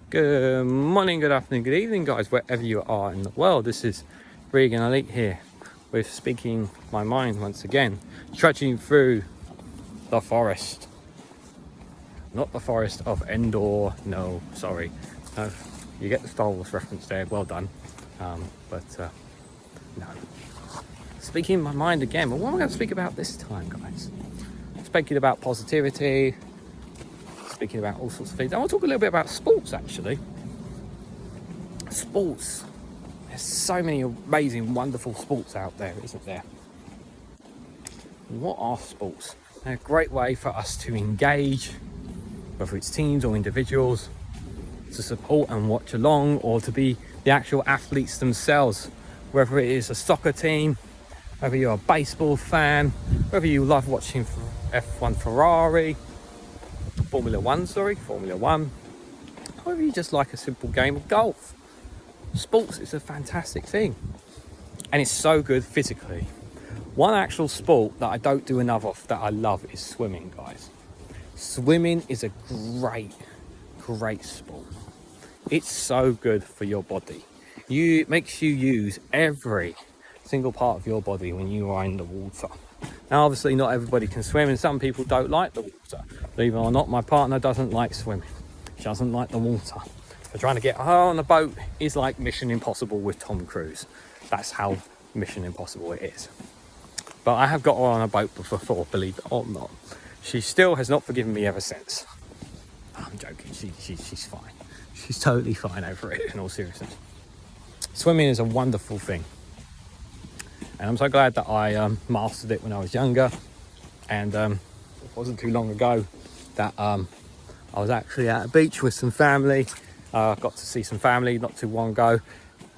Good morning, good afternoon, good evening, guys, wherever you are in the world. This is Regan Elite here with Speaking My Mind once again, trudging through the forest. Not the forest of Endor, no, sorry. No, you get the Star Wars reference there, well done. But no. Speaking my mind again, but what am I going to speak about this time, guys? Speaking about positivity, speaking about all sorts of things. I want to talk a little bit about sports, actually. Sports. There's so many amazing, wonderful sports out there, isn't there? What are sports? They're a great way for us to engage, whether it's teams or individuals, to support and watch along, or to be the actual athletes themselves, whether it is a soccer team, whether you're a baseball fan, whether you love watching F1 Ferrari, Formula One, whether you just like a simple game of golf. Sports is a fantastic thing, and it's so good physically. One actual sport that I don't do enough of that I love is swimming, guys. Swimming is a great sport. It's so good for your body. It makes you use every single part of your body when you are in the water. Now, obviously, not everybody can swim, and some people don't like the water. Believe it or not, my partner doesn't like swimming. She doesn't like the water. So trying to get her on a boat is like Mission Impossible with Tom Cruise. That's how Mission Impossible it is. But I have got her on a boat before, believe it or not. She still has not forgiven me ever since. I'm joking, she's fine. She's totally fine over it, in all seriousness. Swimming is a wonderful thing. And I'm so glad that I mastered it when I was younger. And it wasn't too long ago that I was actually at a beach with some family. Got to see some family not too long ago.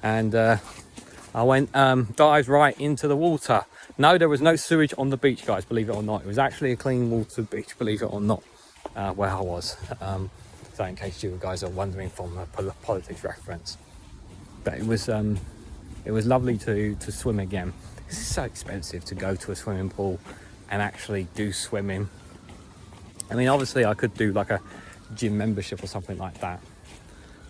And I went dived right into the water. No, there was no sewage on the beach, guys, believe it or not. It was actually a clean water beach, believe it or not, where I was. So in case you guys are wondering from a politics reference. But it was lovely to swim again. It's so expensive to go to a swimming pool and actually do swimming. I mean, obviously I could do like a gym membership or something like that,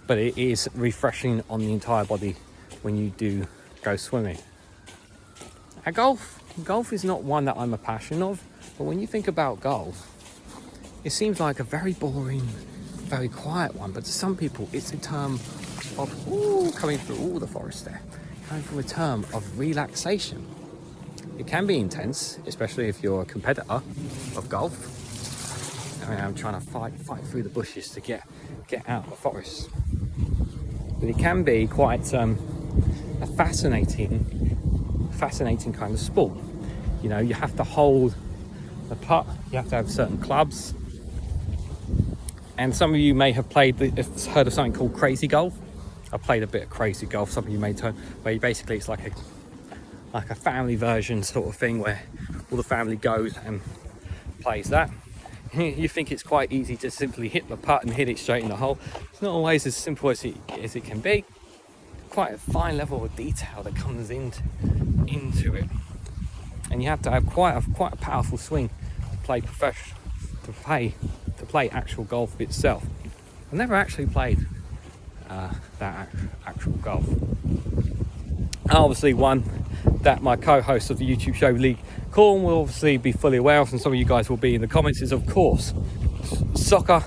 but it is refreshing on the entire body when you do go swimming. And golf is not one that I'm a passion of, but when you think about golf, it seems like a very boring, very quiet one, but to some people it's a term of coming through all the forest there, coming from a term of relaxation. It can be intense, especially if you're a competitor of golf. I mean, I'm trying to fight through the bushes to get out of the forest. But it can be quite a fascinating kind of sport. You know, you have to hold the putt, you have to have certain clubs. And some of you may have heard of something called crazy golf. I've played a bit of crazy golf. Some of you may where basically it's like a family version sort of thing where all the family goes and plays that. You think it's quite easy to simply hit the putt and hit it straight in the hole. It's not always as simple as it can be. Quite a fine level of detail that comes into it, and you have to have quite a powerful swing to play actual golf itself. I've never actually played that actual golf. Obviously, one that my co-host of the YouTube show, Lee Corn, will obviously be fully aware of, and some of you guys will be in the comments, is of course soccer.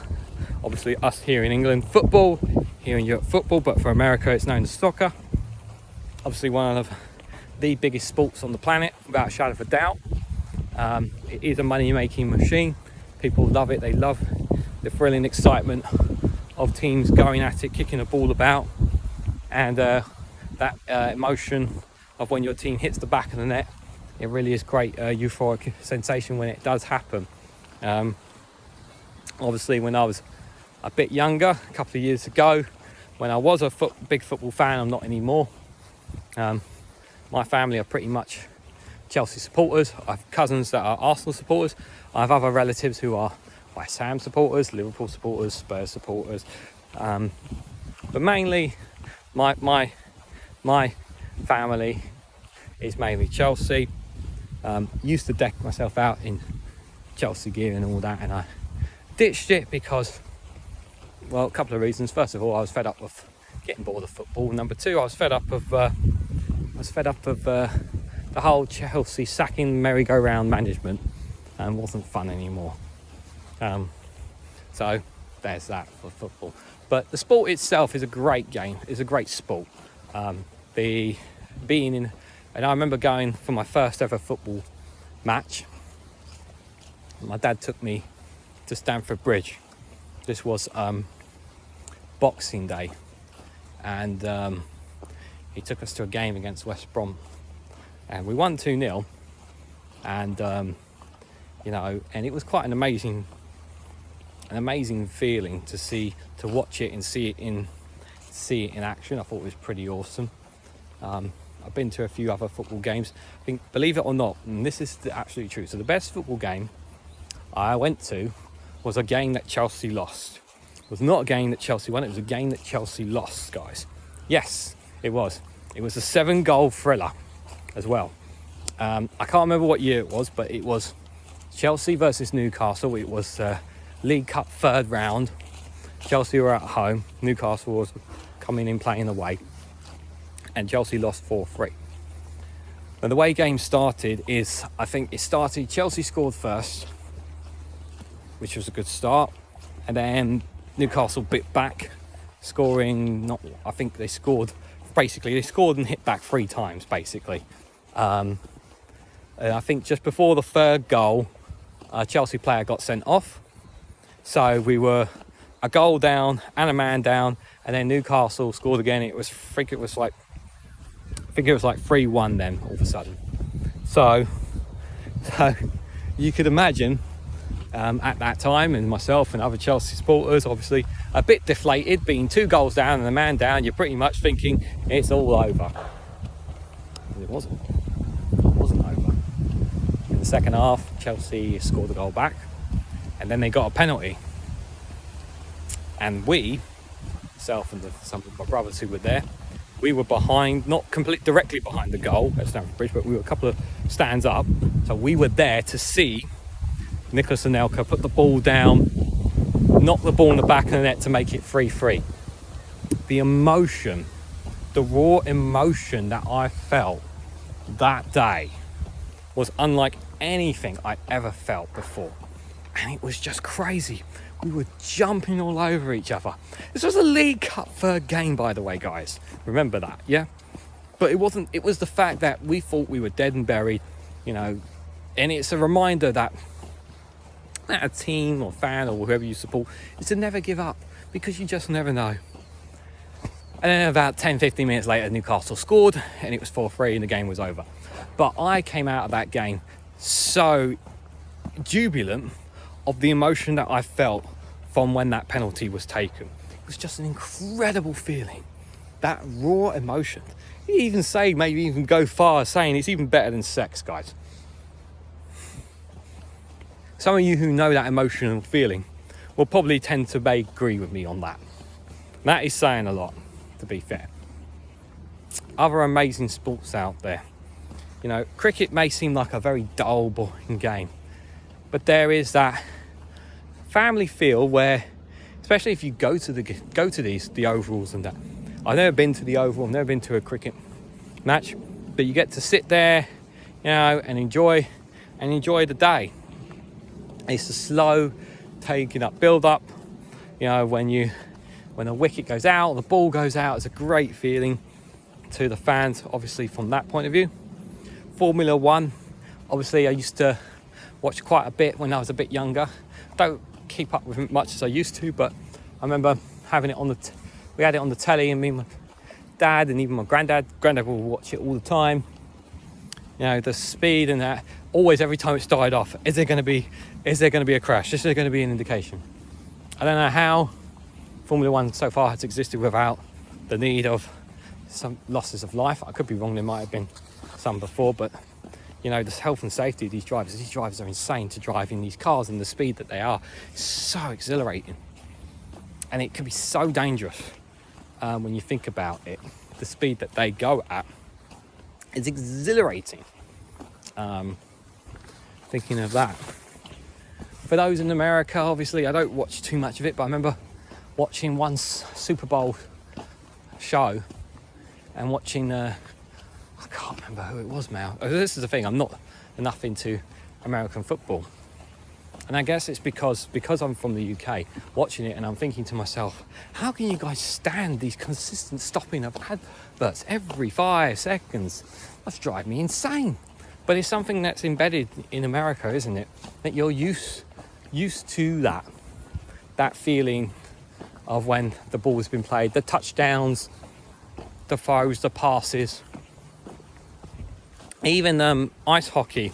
Obviously, us here in England, football, here in Europe, football, but for America it's known as soccer. Obviously one of the biggest sports on the planet, without a shadow of a doubt. It is a money-making machine. People love it. They love the thrilling excitement of teams going at it, kicking a ball about, and that emotion of when your team hits the back of the net. It really is great euphoric sensation when it does happen. Obviously, when I was a bit younger, a couple of years ago, when I was a big football fan, I'm not anymore. My family are pretty much Chelsea supporters. I have cousins that are Arsenal supporters. I have other relatives who are West Ham supporters, Liverpool supporters, Spurs supporters. But mainly, my family is mainly Chelsea. Used to deck myself out in Chelsea gear and all that, and I ditched it because Well, a couple of reasons. First of all, I was fed up with getting bored of football. Number two, I was fed up of the whole Chelsea sacking merry-go-round management, and wasn't fun anymore. So there's that for football. But the sport itself is a great game. It's a great sport. And I remember going for my first ever football match. My dad took me to Stamford Bridge. This was Boxing Day, and he took us to a game against West Brom, and we won 2-0. And and it was quite an amazing feeling to watch it and see it in action. I thought it was pretty awesome. I've been to a few other football games. I think, believe it or not, and this is absolutely true. So the best football game I went to was a game that Chelsea lost. It was not a game that Chelsea won. It was a game that Chelsea lost, guys. Yes, it was. It was a 7-goal thriller as well. I can't remember what year it was, but it was Chelsea versus Newcastle. It was League Cup third round. Chelsea were at home. Newcastle was coming in playing away. And Chelsea lost 4-3. And the way game started is, I think it started, Chelsea scored first, which was a good start. And then Newcastle bit back, scoring, I think they scored and hit back 3 times, basically. And I think just before the third goal, a Chelsea player got sent off. So we were a goal down and a man down, and then Newcastle scored again. I think it was like 3-1 then all of a sudden. So you could imagine at that time, and myself and other Chelsea supporters, obviously a bit deflated, being 2 goals down and a man down. You're pretty much thinking it's all over. But it wasn't. It wasn't over. In the second half, Chelsea scored a goal back, and then they got a penalty. And myself and some of my brothers who were there, we were behind, not directly behind the goal at Stamford Bridge, but we were a couple of stands up. So we were there to see Nicolas Anelka put the ball down, knock the ball in the back of the net to make it 3-3. The emotion, the raw emotion that I felt that day was unlike anything I ever felt before. And it was just crazy. We were jumping all over each other. This was a League Cup third game, by the way, guys. Remember that, yeah? But it wasn't. It was the fact that we thought we were dead and buried, and it's a reminder that a team or fan or whoever you support is to never give up, because you just never know. And then about 10-15 minutes later, Newcastle scored and it was 4-3 and the game was over. But I came out of that game so jubilant of the emotion that I felt from when that penalty was taken. It was just an incredible feeling. That raw emotion. You maybe even go far as saying it's even better than sex, guys. Some of you who know that emotional feeling will probably tend to agree with me on that. That is saying a lot, to be fair. Other amazing sports out there. Cricket may seem like a very dull, boring game, but there is that family feel where, especially if you go to the ovals and that. I've never been to the Oval, I've never been to a cricket match, but you get to sit there, and enjoy the day. It's a slow taking up, build up. When the wicket goes out, the ball goes out, it's a great feeling to the fans, obviously, from that point of view. Formula One, obviously I used to watch quite a bit when I was a bit younger. Don't keep up with it much as I used to, but I remember having it we had it on the telly, and me and my dad and even my granddad would watch it all the time. The speed and that, always every time it started off, is there going to be a crash? Is there going to be an indication? I don't know how Formula One so far has existed without the need of some losses of life. I could be wrong, there might have been some before, but the health and safety of these drivers are insane to drive in these cars, and the speed that they are is so exhilarating, and it can be so dangerous when you think about it. The speed that they go at is exhilarating. Thinking of that. For those in America, obviously I don't watch too much of it, but I remember watching one Super Bowl show and watching, I can't remember who it was now. This is the thing, I'm not enough into American football. And I guess it's because I'm from the UK, watching it and I'm thinking to myself, how can you guys stand these consistent stopping of adverts every 5 seconds? That's driving me insane. But it's something that's embedded in America, isn't it? That you're used to that feeling of when the ball has been played, the touchdowns, the throws, the passes. Even ice hockey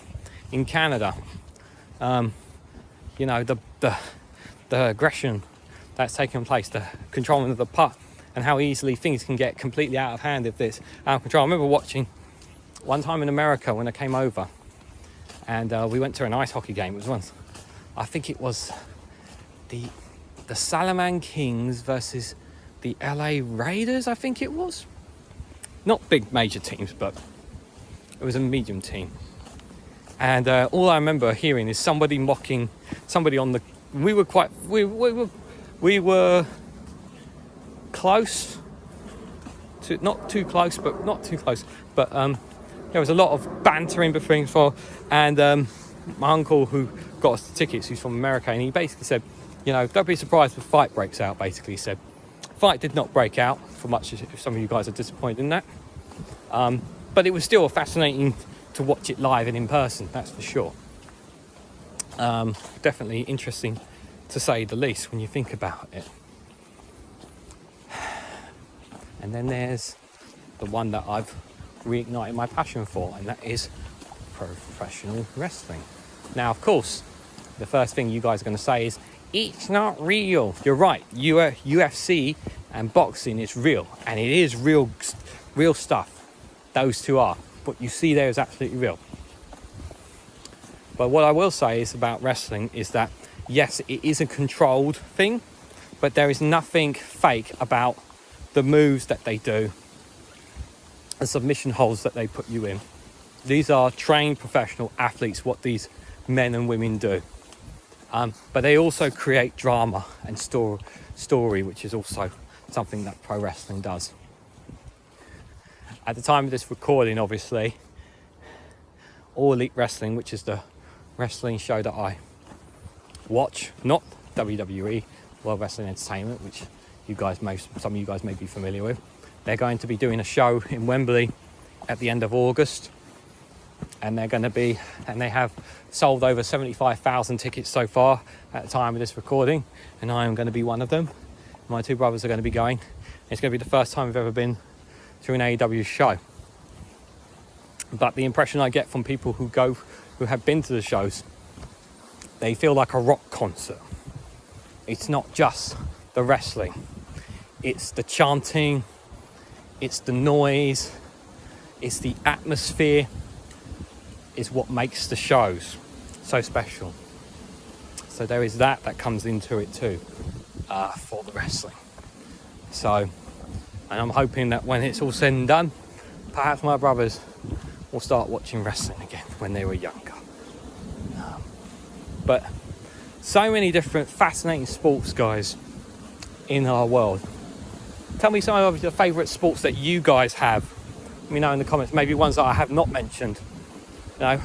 in Canada. You know, the aggression that's taken place, the controlling of the puck, and how easily things can get completely out of hand if it's out of control. I remember watching one time in America when I came over, and we went to an ice hockey game. It was once, I think it was the Salaman Kings versus the LA Raiders, I think it was. Not big major teams, but it was a medium team. And all I remember hearing is somebody mocking somebody on the. We were close to, not too close, but not too close. But there was a lot of bantering between and my uncle who got us the tickets, who's from America, and he basically said, you know, don't be surprised if a fight breaks out. Basically, he said, fight did not break out, for much as if some of you guys are disappointed in that. But it was still fascinating to watch it live and in person, that's for sure. Definitely interesting to say the least when you think about it. And then there's the one that I've reignited my passion for, and that is professional wrestling. Now, of course, the first thing you guys are going to say is, it's not real. You're right, UFC and boxing is real, and it is real stuff. Those two are. What you see there is absolutely real. But what I will say is about wrestling is that, yes, it is a controlled thing, but there is nothing fake about the moves that they do, the submission holds that they put you in. These are trained professional athletes, what these men and women do. But they also create drama and story, which is also something that pro wrestling does. At the time of this recording, obviously, All Elite Wrestling, which is the wrestling show that I watch, not WWE, World Wrestling Entertainment, which some of you guys may be familiar with. They're going to be doing a show in Wembley at the end of August, and they have sold over 75,000 tickets so far at the time of this recording, and I am going to be one of them. My two brothers are going to be going. It's going to be the first time we've ever been to an AEW show. But the impression I get from people who have been to the shows, they feel like a rock concert. It's not just the wrestling, it's the chanting, it's the noise, it's the atmosphere, is what makes the shows so special. So there is that comes into it too, for the wrestling. So, and I'm hoping that when it's all said and done, perhaps my brothers will start watching wrestling again when they were younger. But so many different fascinating sports, guys, in our world. Tell me some of your favourite sports that you guys have. Let me know in the comments, maybe ones that I have not mentioned. You know,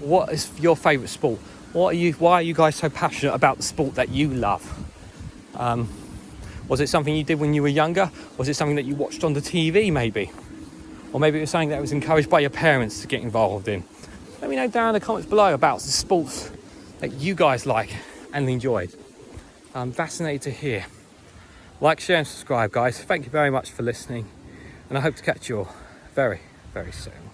what is your favourite sport? Why are you guys so passionate about the sport that you love? Was it something you did when you were younger? Was it something that you watched on the TV maybe? Or maybe it was something that was encouraged by your parents to get involved in? Let me know down in the comments below about the sports that you guys like and enjoyed. I'm fascinated to hear. Like, share and subscribe, guys. Thank you very much for listening, and I hope to catch you all very, very soon.